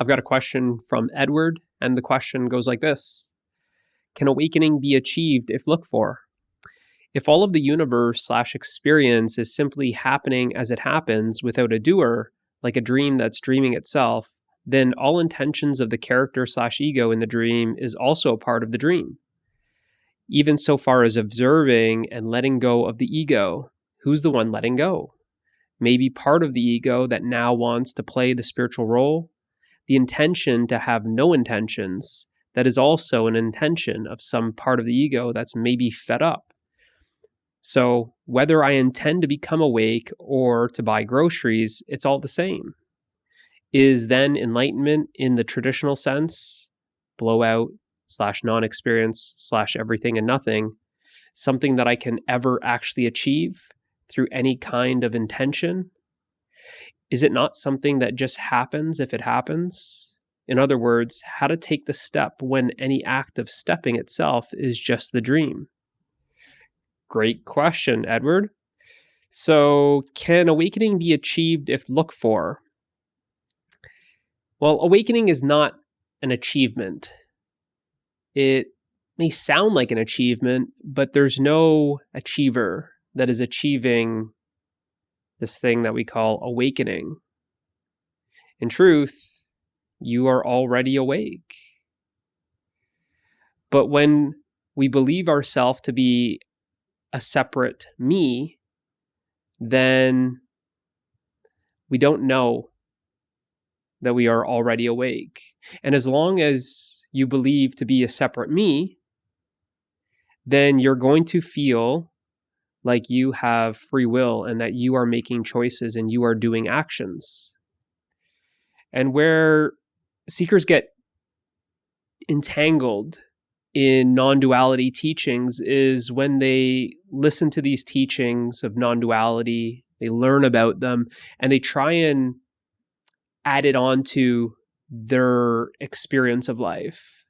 I've got a question from Edward, and the question goes like this. Can awakening be achieved if looked for? If all of the universe/experience is simply happening as it happens without a doer, like a dream that's dreaming itself, then all intentions of the character/ego in the dream is also a part of the dream. Even so far as observing and letting go of the ego, who's the one letting go? Maybe part of the ego that now wants to play the spiritual role? The intention to have no intentions, that is also an intention of some part of the ego that's maybe fed up. So whether I intend to become awake or to buy groceries, it's all the same. Is then enlightenment in the traditional sense, blowout/non-experience/everything and nothing, something that I can ever actually achieve through any kind of intention? Is it not something that just happens if it happens? In other words, how to take the step when any act of stepping itself is just the dream? Great question, Edward. So, can awakening be achieved if looked for? Well, awakening is not an achievement. It may sound like an achievement, but there's no achiever that is achieving this thing that we call awakening. In truth, you are already awake. But when we believe ourselves to be a separate me, then we don't know that we are already awake. And as long as you believe to be a separate me, then you're going to feel like you have free will and that you are making choices and you are doing actions. And where seekers get entangled in non-duality teachings is when they listen to these teachings of non-duality, they learn about them, and they try and add it on to their experience of life.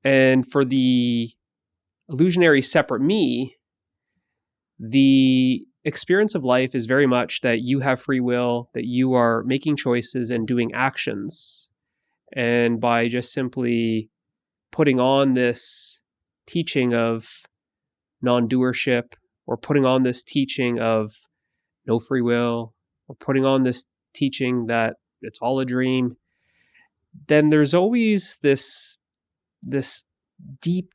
And for the illusionary separate me, the experience of life is very much that you have free will, that you are making choices and doing actions. And by just simply putting on this teaching of non-doership, or putting on this teaching of no free will, or putting on this teaching that it's all a dream, then there's always this deep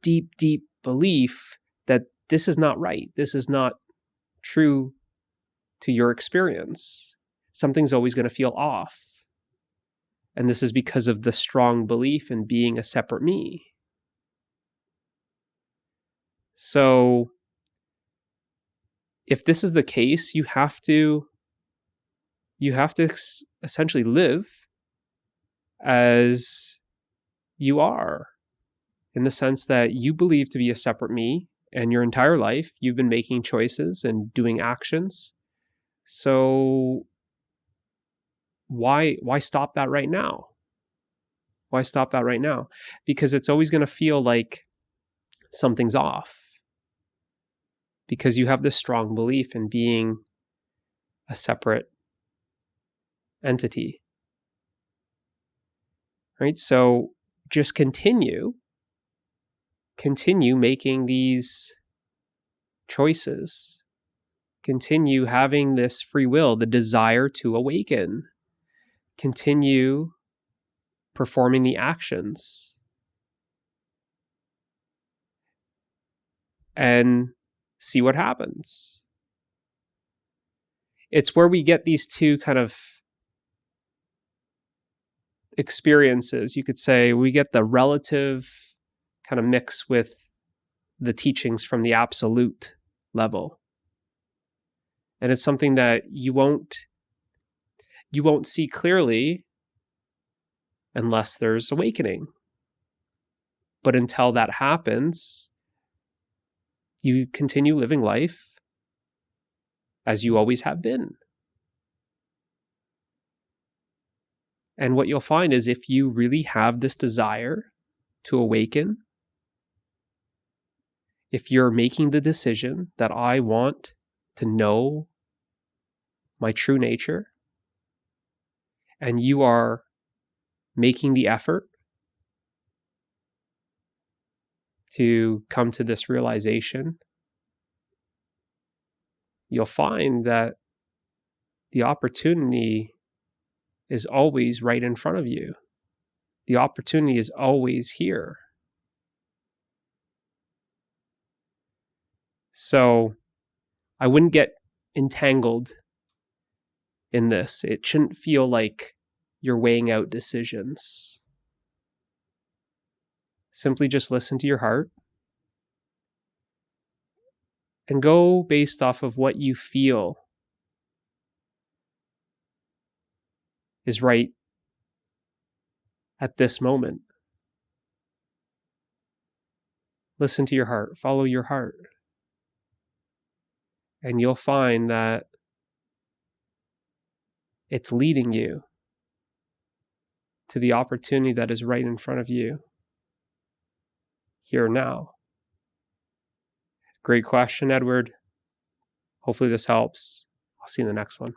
belief that this is not right. This is not true to your experience. Something's always going to feel off. And this is because of the strong belief in being a separate me. So if this is the case, you have to essentially live as you are, in the sense that you believe to be a separate me, and your entire life you've been making choices and doing actions. So why stop that right now? Why stop that right now? Because it's always going to feel like something's off, because you have this strong belief in being a separate entity. Right? So just continue making these choices. Continue having this free will, the desire to awaken. Continue performing the actions. And see what happens. It's where we get these two kind of experiences. You could say we get the relative kind of mix with the teachings from the absolute level. And it's something that you won't see clearly unless there's awakening. But until that happens, you continue living life as you always have been. And what you'll find is, if you really have this desire to awaken, if you're making the decision that I want to know my true nature, and you are making the effort to come to this realization, you'll find that the opportunity is always right in front of you. The opportunity is always here. So I wouldn't get entangled in this. It shouldn't feel like you're weighing out decisions. Simply just listen to your heart and go based off of what you feel is right at this moment. Listen to your heart, follow your heart. And you'll find that it's leading you to the opportunity that is right in front of you here now. Great question, Edward. Hopefully this helps. I'll see you in the next one.